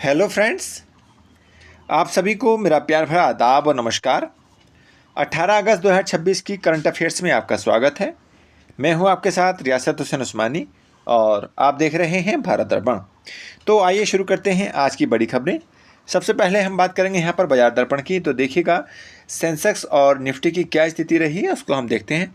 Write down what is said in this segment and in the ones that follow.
Hello friends, आप सभी को मेरा प्यार भरा आदाब और नमस्कार। 18 अगस्त 2026 की करंट अफेयर्स में आपका स्वागत है। मैं हूं आपके साथ रियासत हुसैन उस्मानी और आप देख रहे हैं भारत दर्पण। तो आइए शुरू करते हैं आज की बड़ी खबरें। सबसे पहले हम बात करेंगे यहाँ पर बाजार दर्पण की। तो देखिएगा सेंसेक्स और निफ्टी की क्या स्थिति रही है उसको हम देखते हैं।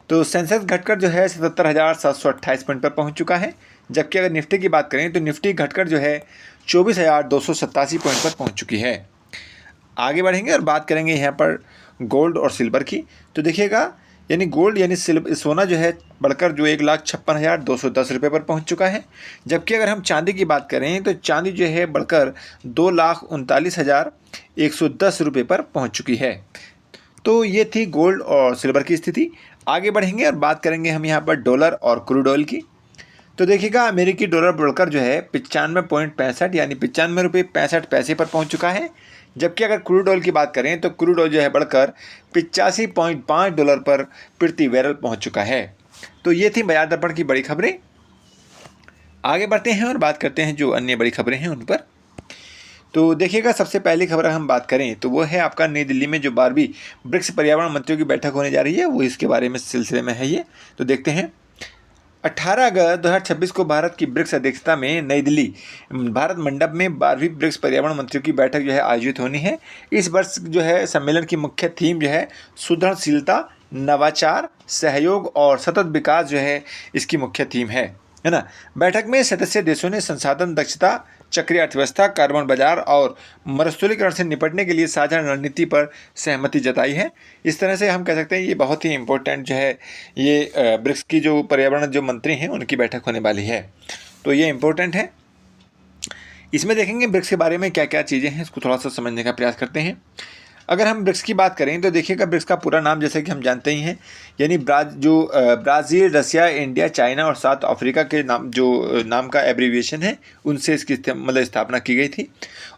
तो सेंसेक्स घटकर जो है 77,728 पॉइंट पर पहुंच चुका है, जबकि अगर निफ्टी की बात करें तो निफ्टी घटकर जो है 24,287 पॉइंट पर पहुंच चुकी है। आगे बढ़ेंगे और बात करेंगे यहाँ पर गोल्ड और सिल्वर की। तो देखिएगा यानी गोल्ड यानी सोना जो है बढ़कर जो 1,56,210 रुपये पर पहुँच चुका है, जबकि अगर हम चांदी की बात करें तो चांदी जो है बढ़कर 2,39,110 रुपये पर पहुँच चुकी है। तो ये थी गोल्ड और सिल्वर की स्थिति। आगे बढ़ेंगे और बात करेंगे हम यहाँ पर डॉलर और क्रूड ऑयल की। तो देखिएगा अमेरिकी डॉलर बढ़कर जो है 95.65 यानी 95 रुपये 65 पैसे पर पहुँच चुका है, जबकि अगर क्रूड ऑयल की बात करें तो क्रूड ऑयल जो है बढ़कर 85.5 डॉलर पर प्रति बैरल पहुँच चुका है। तो ये थी बाजार दर्पण की बड़ी खबरें। आगे बढ़ते हैं और बात करते हैं जो अन्य बड़ी खबरें हैं उन पर। तो देखिएगा सबसे पहली खबर हम बात करें तो वो है आपका नई दिल्ली में जो 12वीं ब्रिक्स पर्यावरण मंत्रियों की बैठक होने जा रही है, वो इसके बारे में सिलसिले में है ये। तो देखते हैं 18 अगस्त 2026 को भारत की ब्रिक्स अध्यक्षता में नई दिल्ली भारत मंडप में 12वीं ब्रिक्स पर्यावरण मंत्रियों की बैठक जो है आयोजित होनी है। इस वर्ष जो है सम्मेलन की मुख्य थीम जो है सुदृढ़शीलता, नवाचार, सहयोग और सतत विकास जो है इसकी मुख्य थीम है ना। बैठक में सदस्य देशों ने संसाधन दक्षता, चक्रीय अर्थव्यवस्था, कार्बन बाजार और मरुस्थलीकरण से निपटने के लिए साझा रणनीति पर सहमति जताई है। इस तरह से हम कह सकते हैं ये बहुत ही इम्पोर्टेंट जो है ये ब्रिक्स की जो पर्यावरण जो मंत्री हैं उनकी बैठक होने वाली है। तो ये इम्पोर्टेंट है। इसमें देखेंगे ब्रिक्स के बारे में क्या क्या चीज़ें हैं, इसको थोड़ा सा समझने का प्रयास करते हैं। अगर हम ब्रिक्स की बात करें तो देखिएगा ब्रिक्स का पूरा नाम जैसे कि हम जानते ही हैं, यानी ब्राज़ील, रसिया, इंडिया, चाइना और साउथ अफ्रीका के नाम का एब्रीविएशन है, उनसे इसकी स्थापना की गई थी।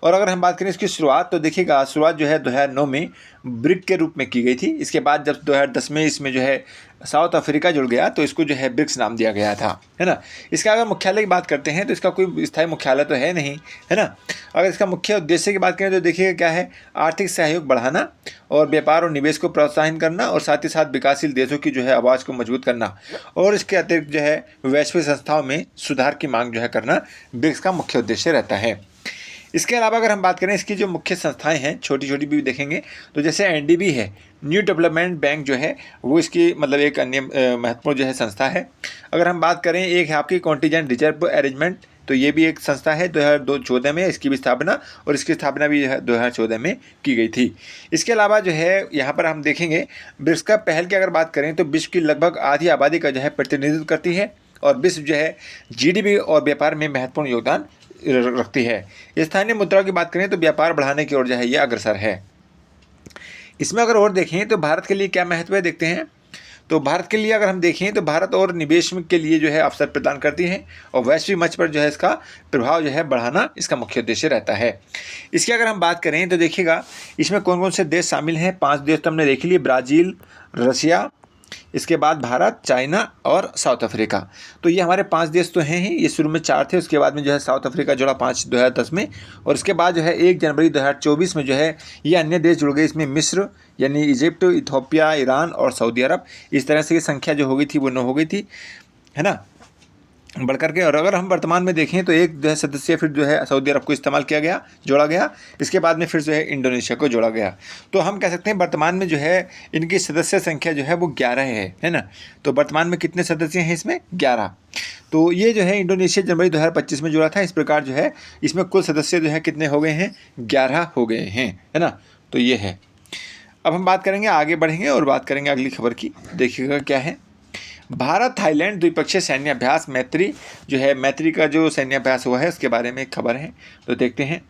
और अगर हम बात करें इसकी शुरुआत तो देखिएगा शुरुआत जो है 2009 में ब्रिक के रूप में की गई थी। इसके बाद जब 2010 में इसमें जो है साउथ अफ्रीका जुड़ गया तो इसको जो है ब्रिक्स नाम दिया गया था, है ना। इसका अगर मुख्यालय की बात करते हैं तो इसका कोई स्थायी मुख्यालय तो है नहीं, है ना। अगर इसका मुख्य उद्देश्य की बात करें तो देखिएगा क्या है, आर्थिक सहयोग बढ़ाना और व्यापार और निवेश को प्रोत्साहन करना और साथ ही साथ विकासशील देशों की जो है आवाज़ को मजबूत करना और इसके अतिरिक्त जो है वैश्विक संस्थाओं में सुधार की मांग जो है करना ब्रिक्स का मुख्य उद्देश्य रहता है। इसके अलावा अगर हम बात करें इसकी जो मुख्य संस्थाएं हैं, छोटी छोटी भी देखेंगे तो जैसे एनडीबी है, न्यू डेवलपमेंट बैंक जो है वो इसकी एक अन्य महत्वपूर्ण जो है संस्था है। अगर हम बात करें एक है आपकी कॉन्टीजेंट रिजर्व अरेंजमेंट, तो ये भी एक संस्था है, 2014 में इसकी भी स्थापना और इसकी स्थापना भी 2014 में की गई थी। इसके अलावा जो है यहाँ पर हम देखेंगे ब्रिक्स का पहल की अगर बात करें तो विश्व की लगभग आधी आबादी का जो है प्रतिनिधित्व करती है और विश्व जो है जीडीपी और व्यापार में महत्वपूर्ण योगदान रखती है। स्थानीय मुद्राओं की बात करें तो व्यापार बढ़ाने की ओर जो है ये अग्रसर है। इसमें अगर और देखें तो भारत के लिए क्या महत्व है देखते हैं। तो भारत के लिए अगर हम देखें तो भारत और निवेश के लिए जो है अवसर प्रदान करती है और वैश्विक मंच पर जो है इसका प्रभाव जो है बढ़ाना इसका मुख्य उद्देश्य रहता है। इसकी अगर हम बात करें तो देखिएगा इसमें कौन कौन से देश शामिल हैं। 5 देश तो हमने देख लिए, ब्राज़ील, रसिया, इसके बाद भारत, चाइना और साउथ अफ्रीका। तो ये हमारे 5 देश तो हैं ही। ये शुरू में 4 थे, उसके बाद में जो है साउथ अफ्रीका जुड़ा 5 2010 में और इसके बाद जो है 1 जनवरी 2024 में जो है ये अन्य देश जुड़ गए। इसमें मिस्र यानी इजिप्ट, इथोपिया, ईरान और सऊदी अरब। इस तरह से ये संख्या जो हो गई थी वो 9 हो गई थी, है ना, बढ़कर के। और अगर हम वर्तमान में देखें तो एक जो है सदस्य फिर जो है सऊदी अरब को इस्तेमाल किया गया, जोड़ा गया। इसके बाद में फिर जो है इंडोनेशिया को जोड़ा गया। तो हम कह सकते हैं वर्तमान में जो है इनकी सदस्य संख्या जो है वो 11 है ना। तो वर्तमान में कितने सदस्य हैं इसमें? 11। तो ये जो है इंडोनेशिया जनवरी 2025 में जुड़ा था। इस प्रकार जो है इसमें कुल सदस्य जो है कितने हो गए हैं? 11 हो गए हैं, है ना। तो ये है। अब हम बात करेंगे, आगे बढ़ेंगे और बात करेंगे अगली खबर की। देखिएगा क्या है, भारत थाईलैंड द्विपक्षीय सैन्य अभ्यास मैत्री जो है, मैत्री का जो सैन्य अभ्यास हुआ है उसके बारे में एक खबर है। तो देखते हैं,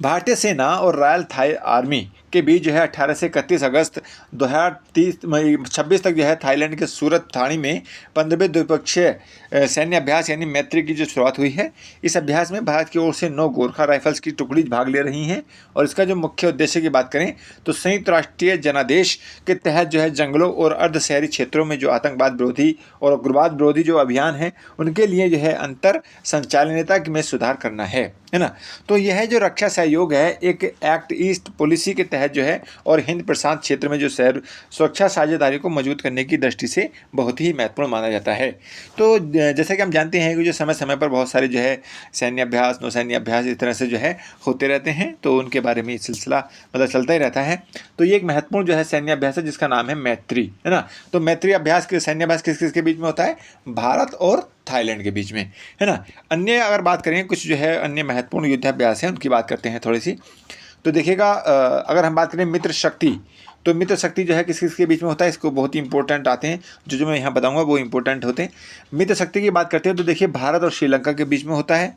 भारतीय सेना और रॉयल थाई आर्मी के बीच जो है 18 से 31 अगस्त 2026 तक जो है थाईलैंड के सूरत थानी में 15वें द्विपक्षीय सैन्य अभ्यास यानी मैत्री की जो शुरुआत हुई है। इस अभ्यास में भारत की ओर से 9 गोरखा राइफल्स की टुकड़ी भाग ले रही हैं और इसका जो मुख्य उद्देश्य की बात करें तो संयुक्त राष्ट्रीय जनादेश के तहत जो है जंगलों और अर्ध शहरी क्षेत्रों में जो आतंकवाद विरोधी और उग्रवाद विरोधी जो अभियान है उनके लिए जो है अंतर संचालनीयता में सुधार करना है ना। तो यह जो रक्षा सहयोग है एक एक्ट ईस्ट पॉलिसी के तहत जो है और हिंद प्रशांत क्षेत्र में जो सुरक्षा साझेदारी को मजबूत करने की दृष्टि से बहुत ही महत्वपूर्ण माना जाता है। तो जैसे कि हम जानते हैं कि जो समय समय पर बहुत सारे जो है सैन्य अभ्यास नौसैन्य अभ्यास इस तरह से जो है होते रहते हैं, तो उनके बारे में सिलसिला मतलब चलता ही रहता है। तो ये एक महत्वपूर्ण जो है सैन्य अभ्यास है जिसका नाम है मैत्री, है ना। तो मैत्री अभ्यास के सैन्य अभ्यास किस किस के बीच में होता है? भारत और थाईलैंड के बीच में, है ना। अन्य अगर बात करें कुछ जो है अन्य महत्वपूर्ण युद्धाभ्यास हैं उनकी बात करते हैं थोड़ी सी। तो देखिएगा अगर हम बात करें मित्र शक्ति, तो मित्र शक्ति जो है किस किस के बीच में होता है, इसको बहुत ही इंपॉर्टेंट आते हैं जो मैं यहाँ बताऊंगा वो इंपॉर्टेंट होते हैं। मित्र शक्ति की बात करते हैं तो देखिए भारत और श्रीलंका के बीच में होता है।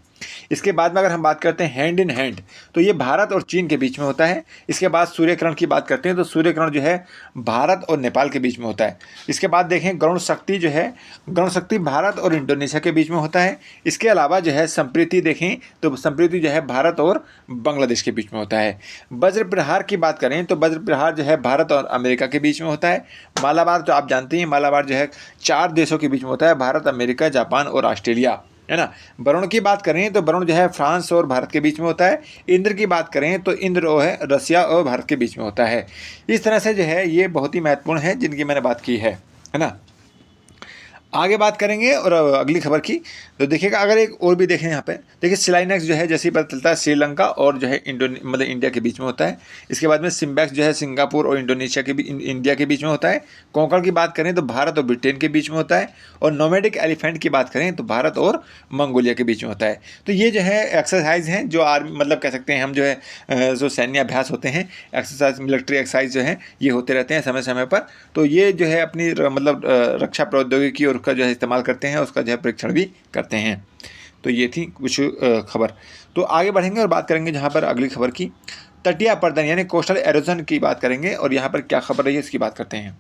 इसके बाद में अगर हम बात करते हैं हैंड इन हैंड तो ये भारत और चीन के बीच में होता है। इसके बाद सूर्यकिरण की बात करते हैं तो सूर्यकिरण जो है भारत और नेपाल के बीच में होता है। इसके बाद देखें गरुण शक्ति जो है, गरुण शक्ति भारत और इंडोनेशिया के बीच में होता है। इसके अलावा जो है संप्रीति देखें तो संप्रीति जो है भारत और बांग्लादेश के बीच में होता है। वज्र प्रहार की बात करें तो वज्र प्रहार जो है भारत और अमेरिका के बीच में होता है। मालाबार तो आप जानते हैं मालाबार जो है 4 देशों के बीच में होता है, भारत, अमेरिका, जापान और ऑस्ट्रेलिया, है ना। वरुण की बात करें तो वरुण जो है फ्रांस और भारत के बीच में होता है। इंद्र की बात करें तो इंद्र जो है रसिया और भारत के बीच में होता है। इस तरह से जो है ये बहुत ही महत्वपूर्ण है जिनकी मैंने बात की है ना। आगे बात करेंगे और अगली खबर की तो देखिएगा अगर एक और भी देखें यहाँ पे देखिए सिलाइनेक्स जो है जैसे ही पता चलता है श्रीलंका और जो है इंडिया के बीच में होता है। इसके बाद में सिम्बैक्स जो है सिंगापुर और इंडोनेशिया के इंडिया के बीच में होता है। कोंकण की बात करें तो भारत और ब्रिटेन के बीच में होता है। और नोमैडिक एलिफेंट की बात करें तो भारत और मंगोलिया के बीच में होता है। तो ये जो है एक्सरसाइज हैं जो आर्मी मतलब कह सकते हैं हम जो है जो सैन्य अभ्यास होते हैं एक्सरसाइज मिलिट्री एक्सरसाइज जो है ये होते रहते हैं समय समय पर। तो ये जो है अपनी मतलब रक्षा प्रौद्योगिकी और उसका जो है इस्तेमाल करते हैं, उसका जो है परीक्षण भी करते हैं। तो ये थी कुछ खबर। तो आगे बढ़ेंगे और बात करेंगे जहाँ पर अगली खबर की तटीय अपरदन यानी कोस्टल एरोजन की बात करेंगे और यहाँ पर क्या खबर रही है इसकी बात करते हैं।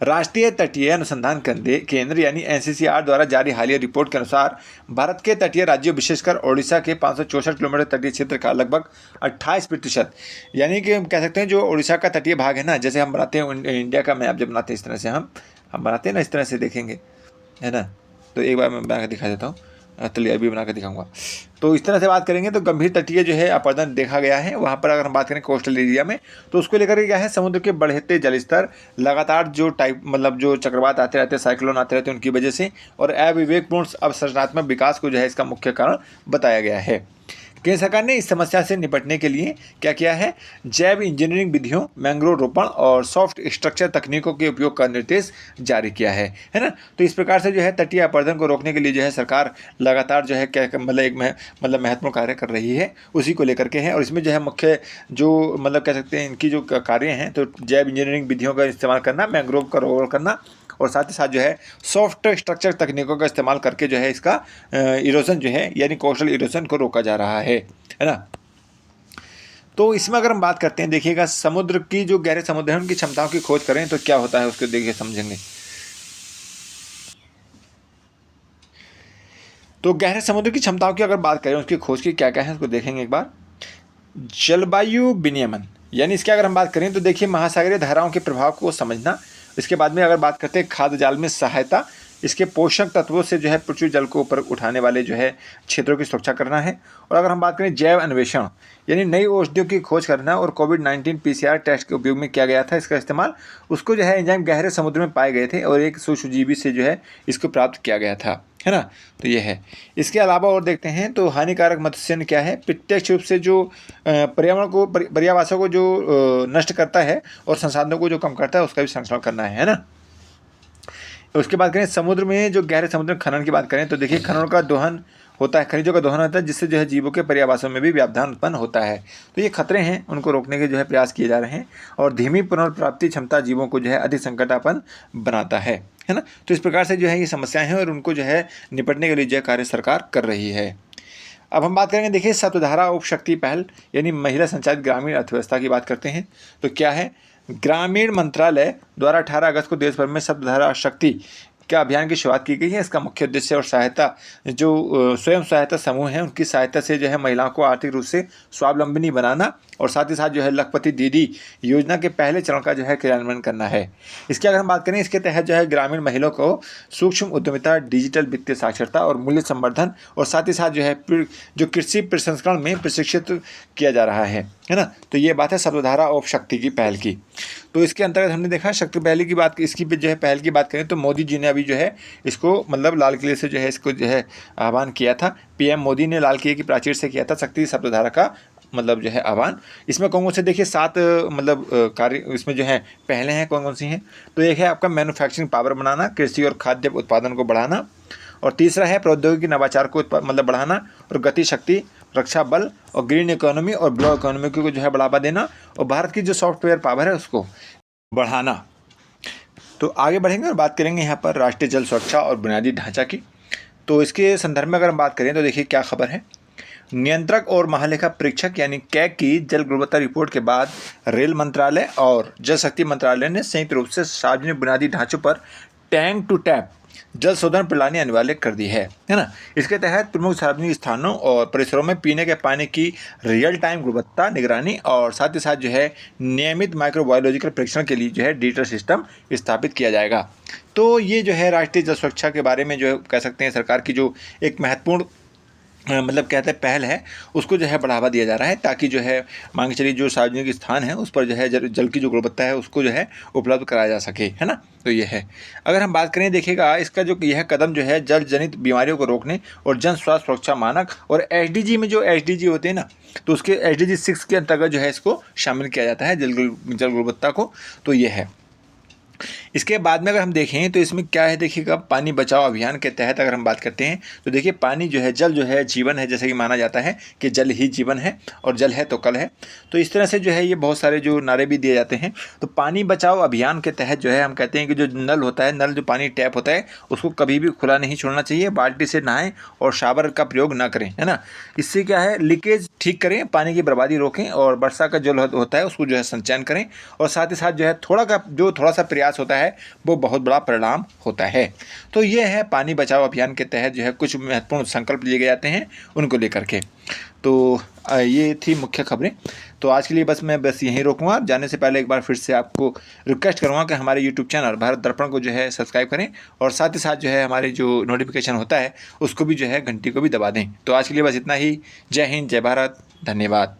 राष्ट्रीय तटीय अनुसंधान केंद्र यानी एनसीसीआर द्वारा जारी हालिया रिपोर्ट के अनुसार भारत के तटीय राज्यों विशेषकर ओडिशा के 564 किलोमीटर तटीय क्षेत्र का लगभग 28% यानी कि हम कह सकते हैं जो ओडिशा का तटीय भाग है ना, जैसे हम बनाते हैं इंडिया का मैप जब बनाते हैं इस तरह से हम बनाते हैं ना, इस तरह से देखेंगे है ना। तो एक बार मैं बना कर दिखा देता हूँ, चलिए अभी बना कर दिखाऊंगा। तो इस तरह से बात करेंगे तो गंभीर तटीय जो है अपरदन देखा गया है वहाँ पर। अगर हम बात करें कोस्टल एरिया में तो उसको लेकर के क्या है समुद्र के बढ़ते जलस्तर लगातार जो टाइप मतलब जो चक्रवात आते रहते हैं साइक्लोन आते रहते हैं उनकी वजह से और अविवेकपूर्ण अवसरणात्मक विकास को जो है इसका मुख्य कारण बताया गया है। केंद्र सरकार ने इस समस्या से निपटने के लिए क्या किया है, जैव इंजीनियरिंग विधियों, मैंग्रोव रोपण और सॉफ्ट स्ट्रक्चर तकनीकों के उपयोग का निर्देश जारी किया है ना। तो इस प्रकार से जो है तटीय अपरदन को रोकने के लिए जो है सरकार लगातार जो है क्या मतलब एक महत्वपूर्ण कार्य कर रही है, उसी को लेकर के है। और इसमें जो है मुख्य जो मतलब कह सकते हैं इनकी जो कार्य हैं तो जैव इंजीनियरिंग विधियों का इस्तेमाल करना, मैंग्रोव का रोपण करना और साथ ही साथ जो है सॉफ्ट स्ट्रक्चर तकनीकों का इस्तेमाल करके जो है इसका इरोजन जो है यानी कोस्टल इरोजन को रोका जा रहा है ना। तो इसमें अगर हम बात करते हैं देखिएगा समुद्र की जो गहरे समुद्र हैं उनकी क्षमताओं की खोज करें तो क्या होता है उसको देखिए समझेंगे। तो गहरे समुद्र की क्षमताओं की अगर बात करें उसकी खोज की क्या क्या है उसको देखेंगे एक बार। जलवायु विनियमन यानी इसकी अगर हम बात करें तो देखिए महासागरीय धाराओं के प्रभाव को समझना। इसके बाद में अगर बात करते हैं खाद्य जाल में सहायता, इसके पोषक तत्वों से जो है प्रचुर जल को ऊपर उठाने वाले जो है क्षेत्रों की सुरक्षा करना है। और अगर हम बात करें जैव अन्वेषण यानी नई औषधियों की खोज करना और कोविड-19 PCR टेस्ट के उपयोग में किया गया था इसका इस्तेमाल, उसको जो है एंजाइम गहरे समुद्र में पाए गए थे और एक सूक्ष्मजीवी से जो है इसको प्राप्त किया गया था, है ना। तो ये है। इसके अलावा और देखते हैं तो हानिकारक मत्स्य क्या है, प्रत्यक्ष रूप से जो पर्यावरण को पर्यावासों को जो नष्ट करता है और संसाधनों को जो कम करता है उसका भी संरक्षण करना है ना। उसके बाद करें समुद्र में जो गहरे समुद्र में खनन की बात करें तो देखिए खननों का दोहन होता है, खनिजों का दोहन होता है जिससे जो है जीवों के पर्यावासों में भी व्यवधान उत्पन्न होता है। तो ये खतरे हैं उनको रोकने के जो है प्रयास किए जा रहे हैं और धीमी पुनर्प्राप्ति क्षमता जीवों को जो है अधिक संकटापन्न बनाता है ना। तो इस प्रकार से जो है ये समस्याएं हैं और उनको जो है निपटने के लिए जो कार्य सरकार कर रही है। अब हम बात करेंगे, देखिए सप्तधारा उपशक्ति पहल यानी महिला संचालित ग्रामीण अर्थव्यवस्था की बात करते हैं। तो क्या है, ग्रामीण मंत्रालय द्वारा 18 अगस्त को देश भर में सप्तधारा शक्ति क्या अभियान की शुरुआत की गई है। इसका मुख्य उद्देश्य और सहायता जो स्वयं सहायता समूह हैं उनकी सहायता से जो है महिलाओं को आर्थिक रूप से स्वावलंबनी बनाना और साथ ही साथ जो है लखपति दीदी योजना के पहले चरण का जो है क्रियान्वयन करना है। इसकी अगर हम बात करें, इसके तहत जो है ग्रामीण महिलाओं को सूक्ष्म उद्यमिता, डिजिटल वित्तीय साक्षरता और मूल्य संवर्धन और साथ ही साथ जो है जो कृषि प्रसंस्करण में प्रशिक्षित किया जा रहा है ना। तो ये बात है सप्तधारा और शक्ति की पहल की। तो इसके अंतर्गत हमने देखा शक्ति पहल की बात, इसकी जो है पहल की बात करें तो मोदी जी ने अभी जो है इसको मतलब लाल किले से जो है इसको जो है आह्वान किया था। पीएम मोदी ने लाल किले की प्राचीर से किया था शक्ति सप्तधारा का मतलब जो है आह्वान। इसमें कौन कौन से देखिए 7 मतलब कार्य इसमें जो है पहले हैं, कौन कौन सी हैं। तो एक है आपका मैन्युफैक्चरिंग पावर बनाना, कृषि और खाद्य उत्पादन को बढ़ाना, और तीसरा है प्रौद्योगिकी नवाचार को मतलब बढ़ाना और गति शक्ति, रक्षा बल और ग्रीन इकोनॉमी और ब्लू इकोनॉमी को जो है बढ़ावा देना और भारत की जो सॉफ्टवेयर पावर है उसको बढ़ाना। तो आगे बढ़ेंगे और बात करेंगे यहाँ पर राष्ट्रीय जल सुरक्षा और बुनियादी ढांचा की। तो इसके संदर्भ में अगर हम बात करें तो देखिए क्या खबर है। नियंत्रक और महालेखा परीक्षक यानी कैग की जल गुणवत्ता रिपोर्ट के बाद रेल मंत्रालय और जल शक्ति मंत्रालय ने संयुक्त रूप से सार्वजनिक बुनियादी ढांचों पर टैंक टू टैप जल शोधन प्रणाली अनिवार्य कर दी है ना। इसके तहत प्रमुख सार्वजनिक स्थानों और परिसरों में पीने के पानी की रियल टाइम गुणवत्ता निगरानी और साथ ही साथ जो है नियमित माइक्रोबायोलॉजिकल परीक्षण के लिए जो है डिजिटल सिस्टम स्थापित किया जाएगा। तो ये जो है राष्ट्रीय जल सुरक्षा के बारे में जो है कह सकते हैं सरकार की जो एक महत्वपूर्ण मतलब कहते हैं पहल है, उसको जो है बढ़ावा दिया जा रहा है ताकि जो है मान के चलिए जो सार्वजनिक स्थान है उस पर जो है जल की जो गुणवत्ता है उसको जो है उपलब्ध कराया जा सके, है ना। तो ये है। अगर हम बात करें देखिएगा इसका जो यह कदम जो है जल जनित बीमारियों को रोकने और जन स्वास्थ्य सुरक्षा मानक और एसडीजी में जो एसडीजी होते हैं ना, तो उसके एसडीजी 6 के अंतर्गत जो है इसको शामिल किया जाता है जल गुणवत्ता को। तो ये है। इसके बाद में अगर हम देखें तो इसमें क्या है, देखिएगा पानी बचाओ अभियान के तहत अगर हम बात करते हैं तो देखिए पानी जो है जल जो है जीवन है, जैसे कि माना जाता है कि जल ही जीवन है और जल है तो कल है। तो इस तरह से जो है ये बहुत सारे जो नारे भी दिए जाते हैं। तो पानी बचाओ अभियान के तहत जो है हम कहते हैं कि जो नल होता है, नल जो पानी टैप होता है उसको कभी भी खुला नहीं छोड़ना चाहिए, बाल्टी से नहाएं और शावर का प्रयोग ना करें, है ना। इससे क्या है लीकेज ठीक करें, पानी की बर्बादी रोकें और वर्षा का जल होता है उसको जो है संचयन करें और साथ ही साथ जो है थोड़ा सा प्रयास होता है वो बहुत बड़ा परिणाम होता है। तो ये है पानी बचाओ अभियान के तहत जो है कुछ महत्वपूर्ण संकल्प लिए गए जाते हैं उनको लेकर के। तो ये थी मुख्य खबरें। तो आज के लिए मैं यहीं रोकूंगा। जाने से पहले एक बार फिर से आपको रिक्वेस्ट करूंगा कि हमारे यूट्यूब चैनल भारत दर्पण को जो है सब्सक्राइब करें और साथ ही साथ जो है हमारे जो नोटिफिकेशन होता है उसको भी जो है घंटी को भी दबा दें। तो आज के लिए बस इतना ही। जय हिंद, जय भारत, धन्यवाद।